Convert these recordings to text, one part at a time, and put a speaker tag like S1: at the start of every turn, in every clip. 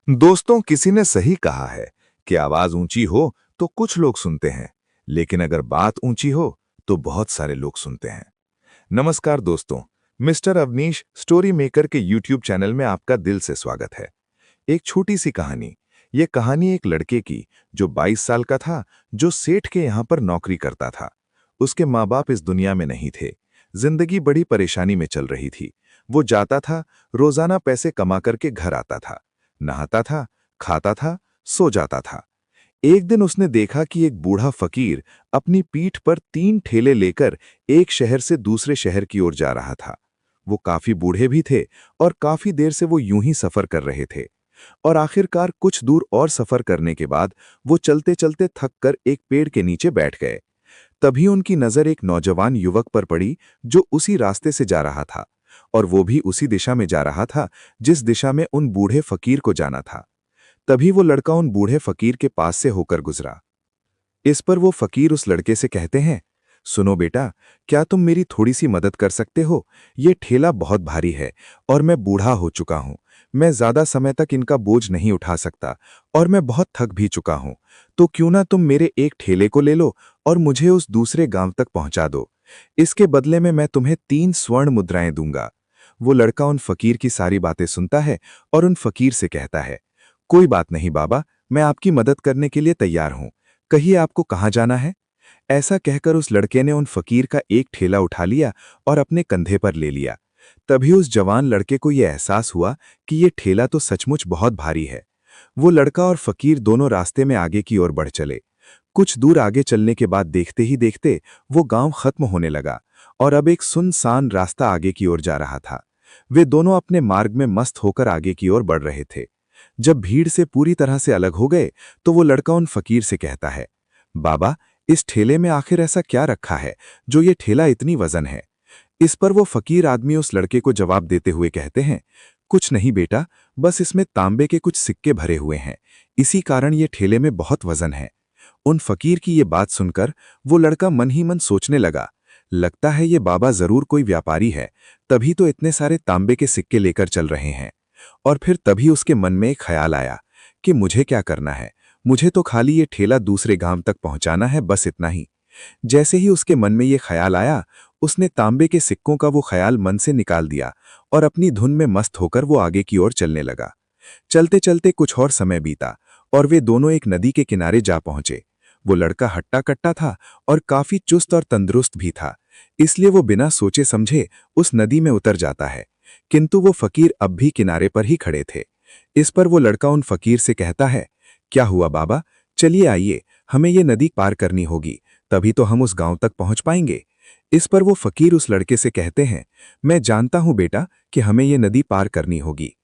S1: दोस्तों, किसी ने सही कहा है कि आवाज ऊंची हो तो कुछ लोग सुनते हैं, लेकिन अगर बात ऊंची हो तो बहुत सारे लोग सुनते हैं। नमस्कार दोस्तों, मिस्टर अवनीश स्टोरी मेकर के यूट्यूब चैनल में आपका दिल से स्वागत है। एक छोटी सी कहानी। ये कहानी एक लड़के की जो 22 साल का था, जो सेठ के यहाँ पर नौकरी करता था। उसके माँ बाप इस दुनिया में नहीं थे। जिंदगी बड़ी परेशानी में चल रही थी। वो जाता था, रोजाना पैसे कमा करके घर आता था, नहाता था, खाता था, सो जाता था। एक दिन उसने देखा कि एक बूढ़ा फकीर अपनी पीठ पर 3 ठेले लेकर एक शहर से दूसरे शहर की ओर जा रहा था। वो काफी बूढ़े भी थे और काफी देर से वो यूं ही सफर कर रहे थे। और आखिरकार कुछ दूर और सफर करने के बाद वो चलते चलते थक कर एक पेड़ के नीचे बैठ गए। तभी उनकी नजर एक नौजवान युवक पर पड़ी जो उसी रास्ते से जा रहा था, और वो भी उसी दिशा में जा रहा था जिस दिशा में उन बूढ़े फकीर को जाना था। तभी वो लड़का उन बूढ़े फकीर के पास से होकर गुजरा। इस पर वो फकीर उस लड़के से कहते हैं, सुनो बेटा, क्या तुम मेरी थोड़ी सी मदद कर सकते हो? ये ठेला बहुत भारी है और मैं बूढ़ा हो चुका हूं। मैं ज्यादा समय तक इनका बोझ नहीं उठा सकता और मैं बहुत थक भी चुका हूं। तो क्यों ना तुम मेरे एक ठेले को ले लो और मुझे उस दूसरे गांव तक पहुंचा दो। इसके बदले में मैं तुम्हें 3 स्वर्ण मुद्राएं दूंगा। वो लड़का उन फकीर की सारी बातें सुनता है और उन फकीर से कहता है, कोई बात नहीं बाबा, मैं आपकी मदद करने के लिए तैयार हूं। कहिए आपको कहाँ जाना है? ऐसा कहकर उस लड़के ने उन फकीर का एक ठेला उठा लिया और अपने कंधे पर ले लिया। तभी उस जवान लड़के को यह एहसास हुआ कि ये ठेला तो सचमुच बहुत भारी है। वो लड़का और फकीर दोनों रास्ते में आगे की ओर बढ़ चले। कुछ दूर आगे चलने के बाद देखते ही देखते वो गांव खत्म होने लगा और अब एक सुनसान रास्ता आगे की ओर जा रहा था। वे दोनों अपने मार्ग में मस्त होकर आगे की ओर बढ़ रहे थे। जब भीड़ से पूरी तरह से अलग हो गए तो वो लड़का उन फकीर से कहता है, बाबा, इस ठेले में आखिर ऐसा क्या रखा है जो ये ठेला इतनी वजन है? इस पर वो फकीर आदमी उस लड़के को जवाब देते हुए कहते हैं, कुछ नहीं बेटा, बस इसमें तांबे के कुछ सिक्के भरे हुए हैं। इसी कारण ये ठेले में बहुत वजन है। उन फकीर की ये बात सुनकर वो लड़का मन ही मन सोचने लगा, लगता है ये बाबा जरूर कोई व्यापारी है, तभी तो इतने सारे तांबे के सिक्के लेकर चल रहे हैं। और फिर तभी उसके मन में एक ख्याल आया कि मुझे क्या करना है, मुझे तो खाली ये ठेला दूसरे गांव तक पहुंचाना है, बस इतना ही। जैसे ही उसके मन में ये ख्याल आया, उसने तांबे के सिक्कों का वो ख्याल मन से निकाल दिया और अपनी धुन में मस्त होकर वो आगे की ओर चलने लगा। चलते चलते कुछ और समय बीता और वे दोनों एक नदी के किनारे जा पहुंचे। वो लड़का हट्टा कट्टा था और काफी चुस्त और तंदुरुस्त भी था, इसलिए वो बिना सोचे समझे उस नदी में उतर जाता है। किंतु वो फकीर अब भी किनारे पर ही खड़े थे। इस पर वो लड़का उन फकीर से कहता है, क्या हुआ बाबा, चलिए आइए, हमें ये नदी पार करनी होगी, तभी तो हम उस गांव तक पहुंच पाएंगे। इस पर वो फकीर उस लड़के से कहते हैं, मैं जानता हूं बेटा कि हमें ये नदी पार करनी होगी।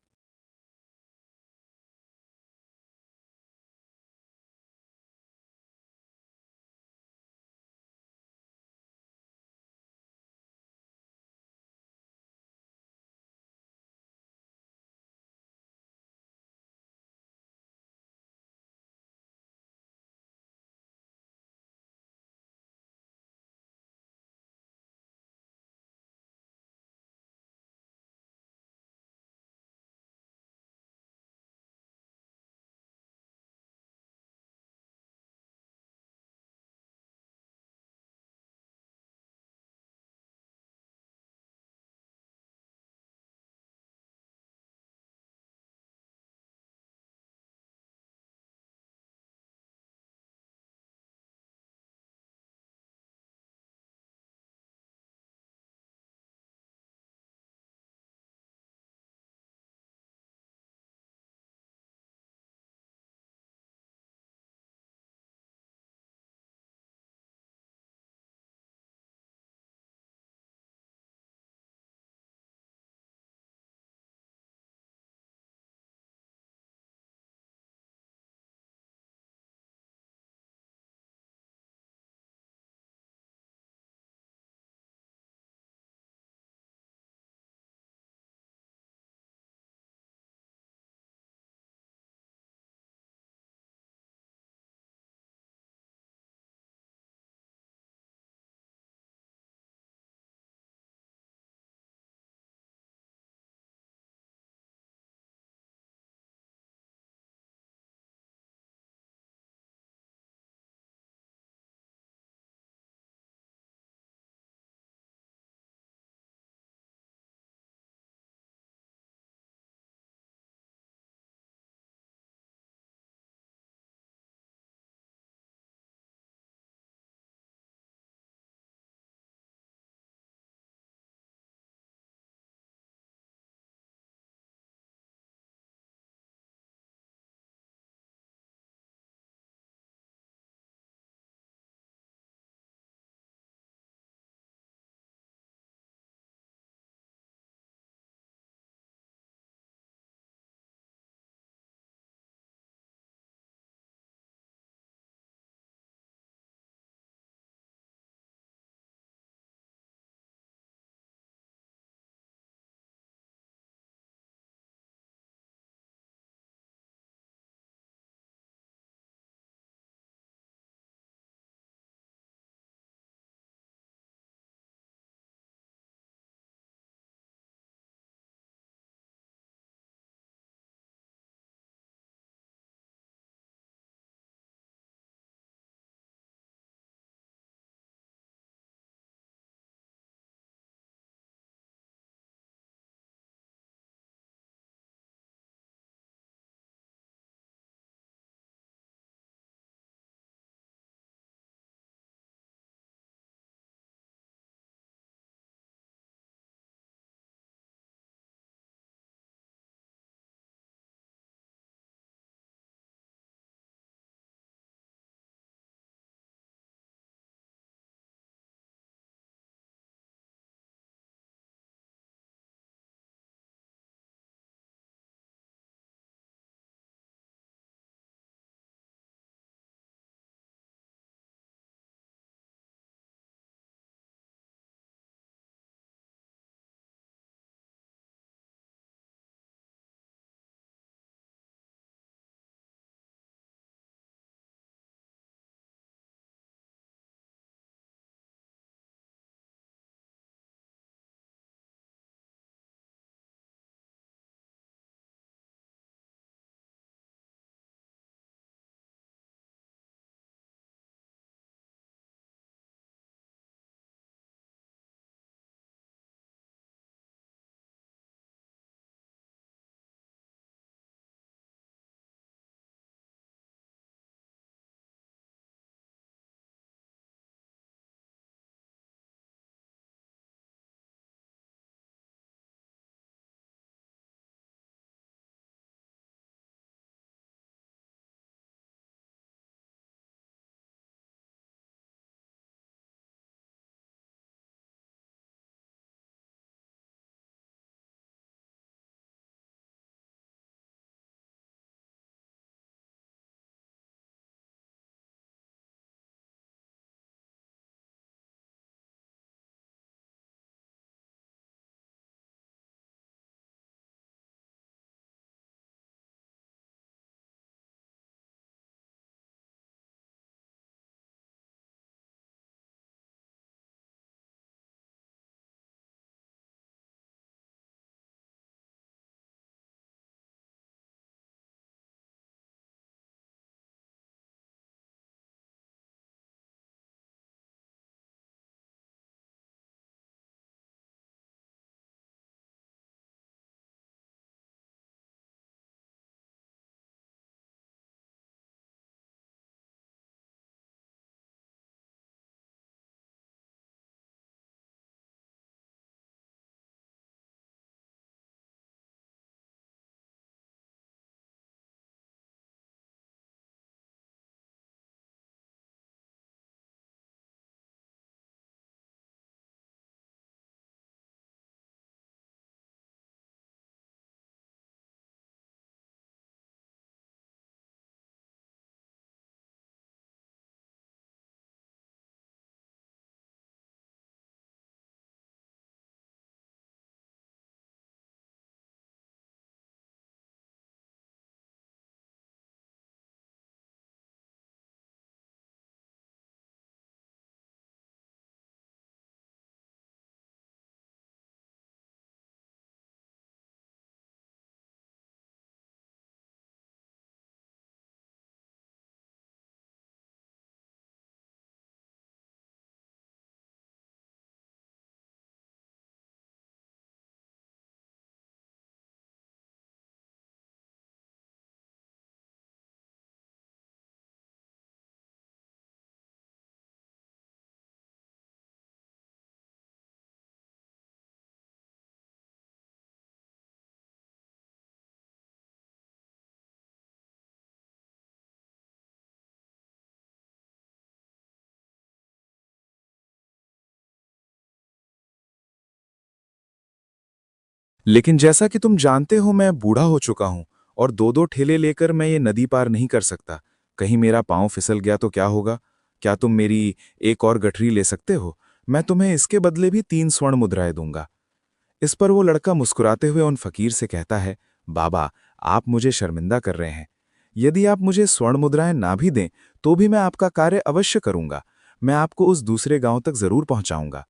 S2: लेकिन जैसा कि तुम जानते हो मैं बूढ़ा हो चुका हूं और दो दो ठेले लेकर मैं ये नदी पार नहीं कर सकता। कहीं मेरा पाँव फिसल गया तो क्या होगा? क्या तुम मेरी एक और गठरी ले सकते हो? मैं तुम्हें इसके बदले भी 3 स्वर्ण मुद्राएं दूंगा। इस पर वो लड़का मुस्कुराते हुए उन फकीर से कहता है, बाबा, आप मुझे शर्मिंदा कर रहे हैं। यदि आप मुझे स्वर्ण मुद्राएं ना भी दें तो भी मैं आपका कार्य अवश्य करूंगा। मैं आपको उस दूसरे गांव तक जरूर पहुंचाऊंगा।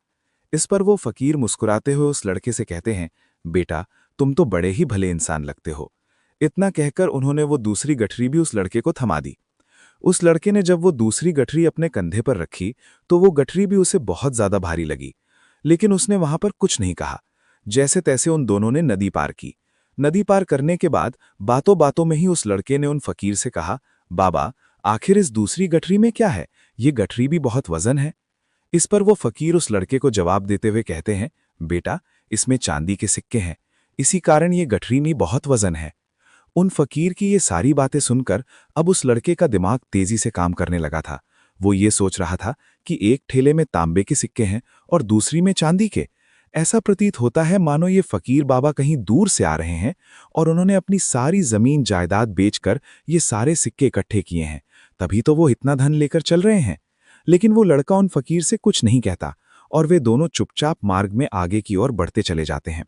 S2: इस पर वो फकीर मुस्कुराते हुए उस लड़के से कहते हैं, बेटा, तुम तो बड़े ही भले इंसान लगते हो। इतना कहकर उन्होंने वो दूसरी गठरी भी उस लड़के को थमा दी। उस लड़के ने जब वो दूसरी गठरी अपने कंधे पर रखी तो वो गठरी भी उसे बहुत ज्यादा भारी लगी, लेकिन उसने वहां पर कुछ नहीं कहा। जैसे तैसे उन दोनों ने नदी पार की। नदी पार करने के बाद बातों बातों में ही उस लड़के ने उन फकीर से कहा, बाबा, आखिर इस दूसरी गठरी में क्या है? ये गठरी भी बहुत वजन है। इस पर वो फकीर उस लड़के को जवाब देते हुए कहते हैं, बेटा, इसमें चांदी के सिक्के हैं, इसी कारण ये गठरी में बहुत वजन है। उन फकीर की ये सारी बातें सुनकर अब उस लड़के का दिमाग तेजी से काम करने लगा था। वो ये सोच रहा था कि एक ठेले में तांबे के सिक्के हैं और दूसरी में चांदी के। ऐसा प्रतीत होता है मानो ये फकीर बाबा कहीं दूर से आ रहे हैं और उन्होंने अपनी सारी जमीन जायदाद बेचकर ये सारे सिक्के इकट्ठे किए हैं, तभी तो वो इतना धन लेकर चल रहे हैं। लेकिन वो लड़का उन फकीर से कुछ नहीं कहता और वे दोनों चुपचाप मार्ग में आगे की ओर बढ़ते चले जाते हैं।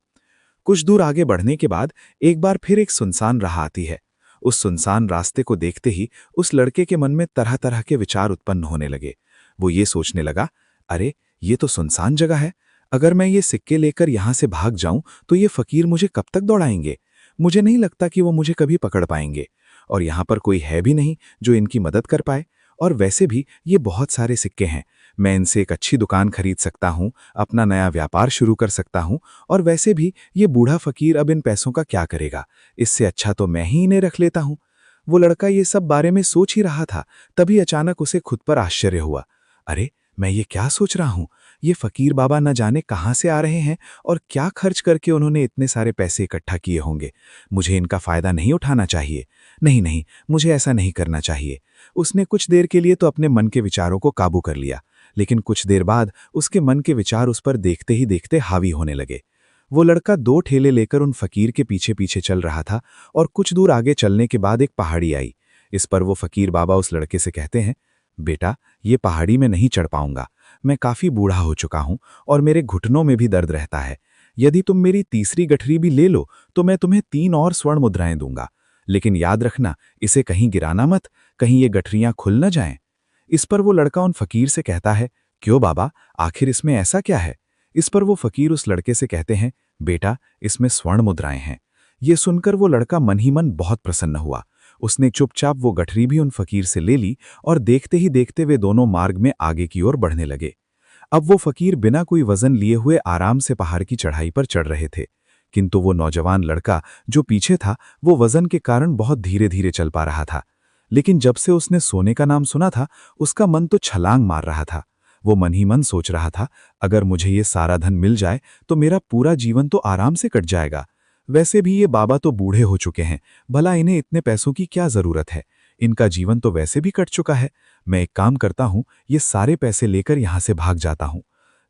S2: कुछ दूर आगे बढ़ने के बाद एक बार फिर एक सुनसान राह आती है। उस सुनसान रास्ते को देखते ही उस लड़के के मन में तरह तरह के विचार उत्पन्न होने लगे। वो ये सोचने लगा, अरे, ये तो सुनसान जगह है। अगर मैं ये सिक्के लेकर यहां से भाग जाऊं तो ये फकीर मुझे कब तक दौड़ाएंगे? मुझे नहीं लगता कि वो मुझे कभी पकड़ पाएंगे। और यहां पर कोई है भी नहीं जो इनकी मदद कर पाए। और वैसे भी ये बहुत सारे सिक्के हैं, मैं इनसे एक अच्छी दुकान खरीद सकता हूँ, अपना नया व्यापार शुरू कर सकता हूँ। और वैसे भी ये बूढ़ा फकीर अब इन पैसों का क्या करेगा? इससे अच्छा तो मैं ही इन्हें रख लेता हूँ। वो लड़का ये सब बारे में सोच ही रहा था, तभी अचानक उसे खुद पर आश्चर्य हुआ। अरे, मैं ये क्या सोच रहा हूँ? ये फकीर बाबा न जाने कहाँ से आ रहे हैं और क्या खर्च करके उन्होंने इतने सारे पैसे इकट्ठा किए होंगे। मुझे इनका फायदा नहीं उठाना चाहिए। नहीं नहीं, मुझे ऐसा नहीं करना चाहिए। उसने कुछ देर के लिए तो अपने मन के विचारों को काबू कर लिया, लेकिन कुछ देर बाद उसके मन के विचार उस पर देखते ही देखते हावी होने लगे। वो लड़का दो ठेले लेकर उन फकीर के पीछे पीछे चल रहा था और कुछ दूर आगे चलने के बाद एक पहाड़ी आई। इस पर वो फकीर बाबा उस लड़के से कहते हैं, बेटा, ये पहाड़ी में नहीं चढ़ पाऊंगा। मैं काफी बूढ़ा हो चुका हूं और मेरे घुटनों में भी दर्द रहता है। यदि तुम मेरी तीसरी गठरी भी ले लो तो मैं तुम्हें 3 और स्वर्ण मुद्राएं दूंगा। लेकिन याद रखना, इसे कहीं गिराना मत, कहीं ये गठरियां खुल न जाएं। इस पर वो लड़का उन फकीर से कहता है, क्यों बाबा, आखिर इसमें ऐसा क्या है? इस पर वो फकीर उस लड़के से कहते हैं, बेटा, इसमें स्वर्ण मुद्राएं हैं। ये सुनकर वो लड़का मन ही मन बहुत प्रसन्न हुआ। उसने चुपचाप वो गठरी भी उन फकीर से ले ली और देखते ही देखते वे दोनों मार्ग में आगे की ओर बढ़ने लगे। अब वो फकीर बिना कोई वजन लिए हुए आराम से पहाड़ की चढ़ाई पर चढ़ रहे थे, किंतु वो नौजवान लड़का जो पीछे था वो वजन के कारण बहुत धीरे धीरे चल पा रहा था। लेकिन जब से उसने सोने का नाम सुना था उसका मन तो छलांग मार रहा था। वो मन ही मन सोच रहा था, अगर मुझे ये सारा धन मिल जाए तो मेरा पूरा जीवन तो आराम से कट जाएगा। वैसे भी ये बाबा तो बूढ़े हो चुके हैं, भला इन्हें इतने पैसों की क्या जरूरत है? इनका जीवन तो वैसे भी कट चुका है। मैं एक काम करता हूँ, ये सारे पैसे लेकर यहां से भाग जाता हूँ।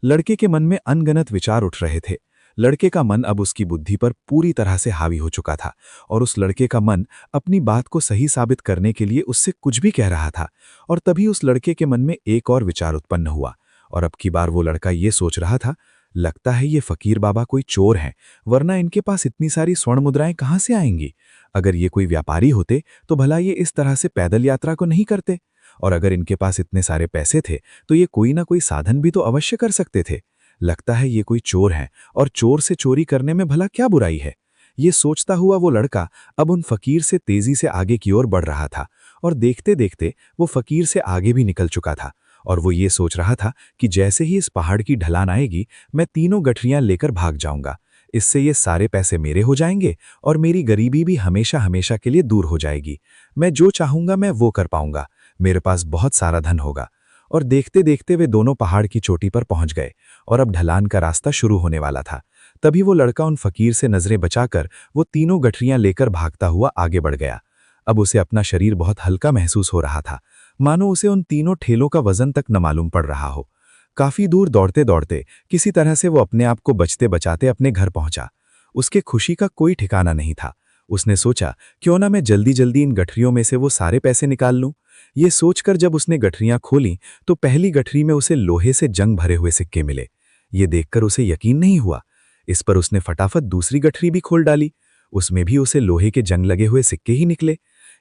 S2: लड़के के मन में अनगनत विचार उठ रहे थे। लड़के का मन अब उसकी बुद्धि पर पूरी तरह से हावी हो चुका था और उस लड़के का मन अपनी बात को सही साबित करने के लिए उससे कुछ भी कह रहा था। और तभी उस लड़के के मन में एक और विचार उत्पन्न हुआ और अब की बार वो लड़का ये सोच रहा था, लगता है ये फकीर बाबा कोई चोर हैं, वरना इनके पास इतनी सारी स्वर्ण मुद्राएं कहाँ से आएंगी? अगर ये कोई व्यापारी होते तो भला ये इस तरह से पैदल यात्रा को नहीं करते। और अगर इनके पास इतने सारे पैसे थे तो ये कोई ना कोई साधन भी तो अवश्य कर सकते थे। लगता है ये कोई चोर है और चोर से चोरी करने में भला क्या बुराई है? ये सोचता हुआ वो लड़का अब उन फकीर से तेजी से आगे की ओर बढ़ रहा था और देखते देखते वो फकीर से आगे भी निकल चुका था। और वो ये सोच रहा था कि जैसे ही इस पहाड़ की ढलान आएगी मैं तीनों गठरियां लेकर भाग जाऊंगा। इससे ये सारे पैसे मेरे हो जाएंगे और मेरी गरीबी भी हमेशा हमेशा के लिए दूर हो जाएगी। मैं जो चाहूंगा मैं वो कर पाऊंगा। मेरे पास बहुत सारा धन होगा। और देखते देखते वे दोनों पहाड़ की चोटी पर पहुंच गए और अब ढलान का रास्ता शुरू होने वाला था। तभी वो लड़का उन फकीर से नजरें बचाकर वो तीनों गठरियां लेकर भागता हुआ आगे बढ़ गया। अब उसे अपना शरीर बहुत हल्का महसूस हो रहा था, मानो उसे उन तीनों ठेलों का वजन तक न मालूम पड़ रहा हो। काफी दूर दौड़ते दौड़ते किसी तरह से वो अपने आप को बचते बचाते अपने घर पहुंचा। उसके खुशी का कोई ठिकाना नहीं था। उसने सोचा, क्यों ना मैं जल्दी जल्दी इन गठरियों में से वो सारे पैसे निकाल लूं। ये सोचकर जब उसने गठरियां खोलीं तो पहली गठरी में उसे लोहे से जंग भरे हुए सिक्के मिले। ये देखकर उसे यकीन नहीं हुआ। इस पर उसने फटाफट दूसरी गठरी भी खोल डाली। उसमें भी उसे लोहे के जंग लगे हुए सिक्के ही निकले।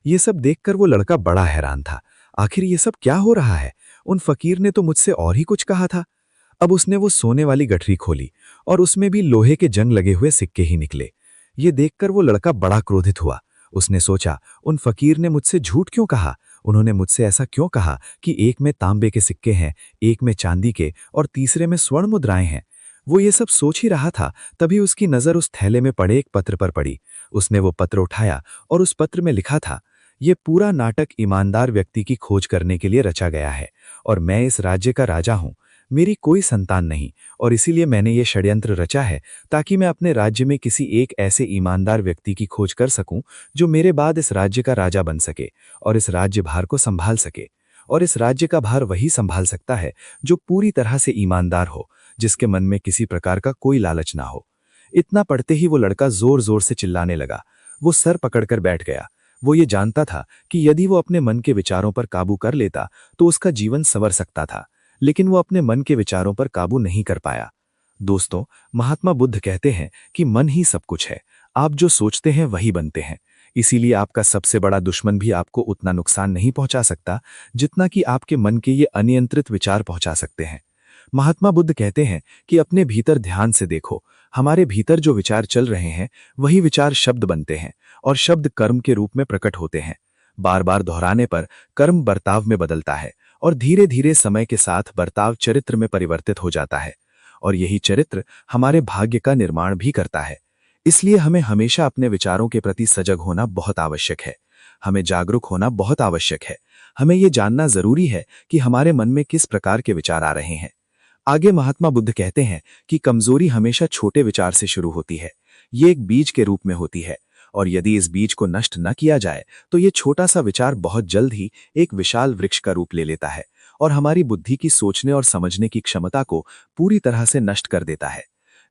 S2: ये सब देखकर वो लड़का बड़ा हैरान था। आखिर ये सब क्या हो रहा है? उन फकीर ने तो मुझसे और ही कुछ कहा था। अब उसने वो सोने वाली गठरी खोली और उसमें भी लोहे के जंग लगे हुए सिक्के ही निकले। ये देखकर वो लड़का बड़ा क्रोधित हुआ। उसने सोचा, उन फकीर ने मुझसे झूठ क्यों कहा? उन्होंने मुझसे ऐसा क्यों कहा कि एक में तांबे के सिक्के हैं, एक में चांदी के और तीसरे में स्वर्ण मुद्राएं हैं? वो ये सब सोच ही रहा था, तभी उसकी नजर उस थैले में पड़े एक पत्र पर पड़ी। उसने वो पत्र उठाया और उस पत्र में लिखा था, ये पूरा नाटक ईमानदार व्यक्ति की खोज करने के लिए रचा गया है और मैं इस राज्य का राजा हूं। मेरी कोई संतान नहीं और इसीलिए मैंने ये षड्यंत्र रचा है ताकि मैं अपने राज्य में किसी एक ऐसे ईमानदार व्यक्ति की खोज कर सकूं जो मेरे बाद इस राज्य का राजा बन सके और इस राज्य भार को संभाल सके। और इस राज्य का भार वही संभाल सकता है जो पूरी तरह से ईमानदार हो, जिसके मन में किसी प्रकार का कोई लालच ना हो। इतना पढ़ते ही वो लड़का जोर जोर से चिल्लाने लगा। वो सर पकड़कर बैठ गया। वो ये जानता था कि यदि वो अपने मन के विचारों पर काबू कर लेता तो उसका जीवन संवर सकता था, लेकिन वो अपने मन के विचारों पर काबू नहीं कर पाया। दोस्तों, महात्मा बुद्ध कहते हैं कि मन ही सब कुछ है। आप जो सोचते हैं वही बनते हैं। इसीलिए आपका सबसे बड़ा दुश्मन भी आपको उतना नुकसान नहीं पहुंचा सकता जितना कि आपके मन के ये अनियंत्रित विचार पहुंचा सकते हैं। महात्मा बुद्ध कहते हैं कि अपने भीतर ध्यान से देखो। हमारे भीतर जो विचार चल रहे हैं वही विचार शब्द बनते हैं और शब्द कर्म के रूप में प्रकट होते हैं। बार बार दोहराने पर कर्म बर्ताव में बदलता है और धीरे धीरे समय के साथ बर्ताव चरित्र में परिवर्तित हो जाता है और यही चरित्र हमारे भाग्य का निर्माण भी करता है। इसलिए हमें हमेशा अपने विचारों के प्रति सजग होना बहुत आवश्यक है। हमें जागरूक होना बहुत आवश्यक है। हमें ये जानना जरूरी है कि हमारे मन में किस प्रकार के विचार आ रहे हैं। आगे महात्मा बुद्ध कहते हैं कि कमजोरी हमेशा छोटे विचार से शुरू होती है। ये एक बीज के रूप में होती है और यदि इस बीज को नष्ट न किया जाए तो ये छोटा सा विचार बहुत जल्द ही एक विशाल वृक्ष का रूप ले लेता है और हमारी बुद्धि की सोचने और समझने की क्षमता को पूरी तरह से नष्ट कर देता है।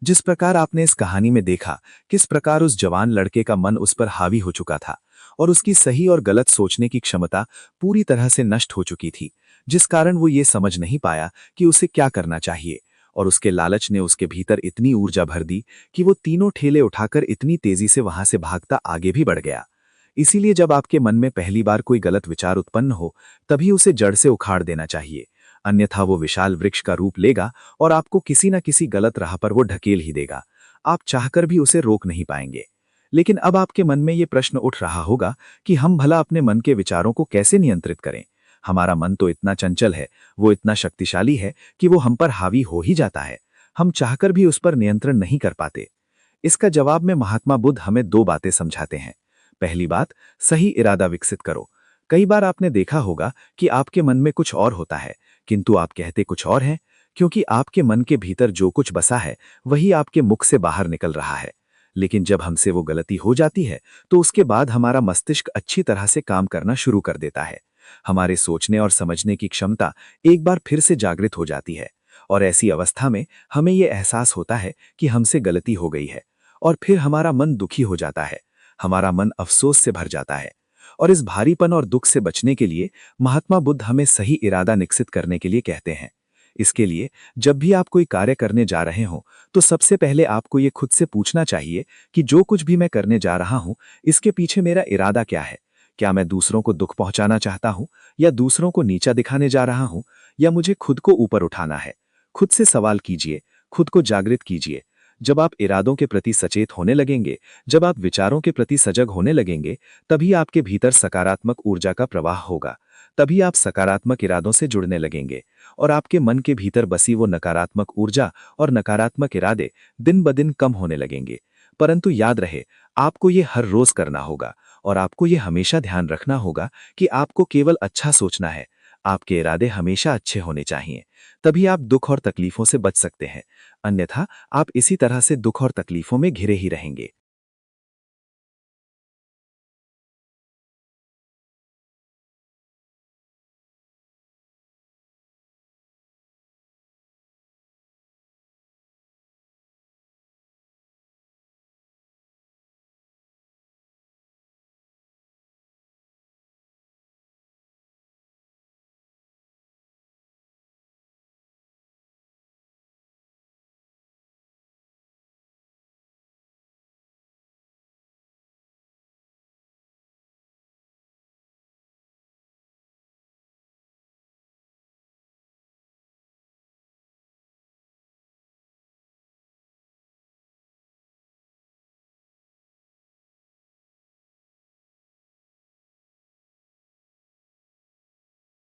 S2: जिस प्रकार आपने इस कहानी में देखा किस प्रकार उस जवान लड़के का मन उस पर हावी हो चुका था और उसकी सही और गलत सोचने की क्षमता पूरी तरह से नष्ट हो चुकी थी, जिस कारण वो ये समझ नहीं पाया कि उसे क्या करना चाहिए और उसके लालच ने उसके भीतर इतनी ऊर्जा भर दी कि वो तीनों ठेले उठाकर इतनी तेजी से वहां से भागता आगे भी बढ़ गया। इसीलिए जब आपके मन में पहली बार कोई गलत विचार उत्पन्न हो तभी उसे जड़ से उखाड़ देना चाहिए, अन्यथा वो विशाल वृक्ष का रूप लेगा और आपको किसी न किसी गलत राह पर वो ढकेल ही देगा। आप चाहकर भी उसे रोक नहीं पाएंगे। लेकिन अब आपके मन में ये प्रश्न उठ रहा होगा कि हम भला अपने मन के विचारों को कैसे नियंत्रित करें? हमारा मन तो इतना चंचल है, वो इतना शक्तिशाली है कि वो हम पर हावी हो ही जाता है। हम चाहकर भी उस पर नियंत्रण नहीं कर पाते। इसका जवाब में महात्मा बुद्ध हमें दो बातें समझाते हैं। पहली बात, सही इरादा विकसित करो। कई बार आपने देखा होगा कि आपके मन में कुछ और होता है किंतु आप कहते कुछ और हैं, क्योंकि आपके मन के भीतर जो कुछ बसा है वही आपके मुख से बाहर निकल रहा है। लेकिन जब हमसे वो गलती हो जाती है तो उसके बाद हमारा मस्तिष्क अच्छी तरह से काम करना शुरू कर देता है। हमारे सोचने और समझने की क्षमता एक बार फिर से जागृत हो जाती है और ऐसी अवस्था में हमें ये एहसास होता है कि हमसे गलती हो गई है और फिर हमारा मन दुखी हो जाता है। हमारा मन अफसोस से भर जाता है और इस भारीपन और दुख से बचने के लिए महात्मा बुद्ध हमें सही इरादा विकसित करने के लिए कहते हैं। इसके लिए जब भी आप कोई कार्य करने जा रहे हो तो सबसे पहले आपको ये खुद से पूछना चाहिए कि जो कुछ भी मैं करने जा रहा हूं इसके पीछे मेरा इरादा क्या है। क्या मैं दूसरों को दुख पहुंचाना चाहता हूं या दूसरों को नीचा दिखाने जा रहा हूं या मुझे खुद को ऊपर उठाना है? खुद से सवाल कीजिए, खुद को जागृत कीजिए। जब आप इरादों के प्रति सचेत होने लगेंगे, जब आप विचारों के प्रति सजग होने लगेंगे, तभी आपके भीतर सकारात्मक ऊर्जा का प्रवाह होगा। तभी आप सकारात्मक इरादों से जुड़ने लगेंगे और आपके मन के भीतर बसी वो नकारात्मक ऊर्जा और नकारात्मक इरादे दिन ब दिन कम होने लगेंगे। परंतु याद रहे, आपको ये हर रोज करना होगा और आपको ये हमेशा ध्यान रखना होगा कि आपको केवल अच्छा सोचना है। आपके इरादे हमेशा अच्छे होने चाहिए, तभी आप दुख और तकलीफों से बच सकते हैं। अन्यथा आप इसी तरह से दुख और तकलीफों में घिरे ही रहेंगे।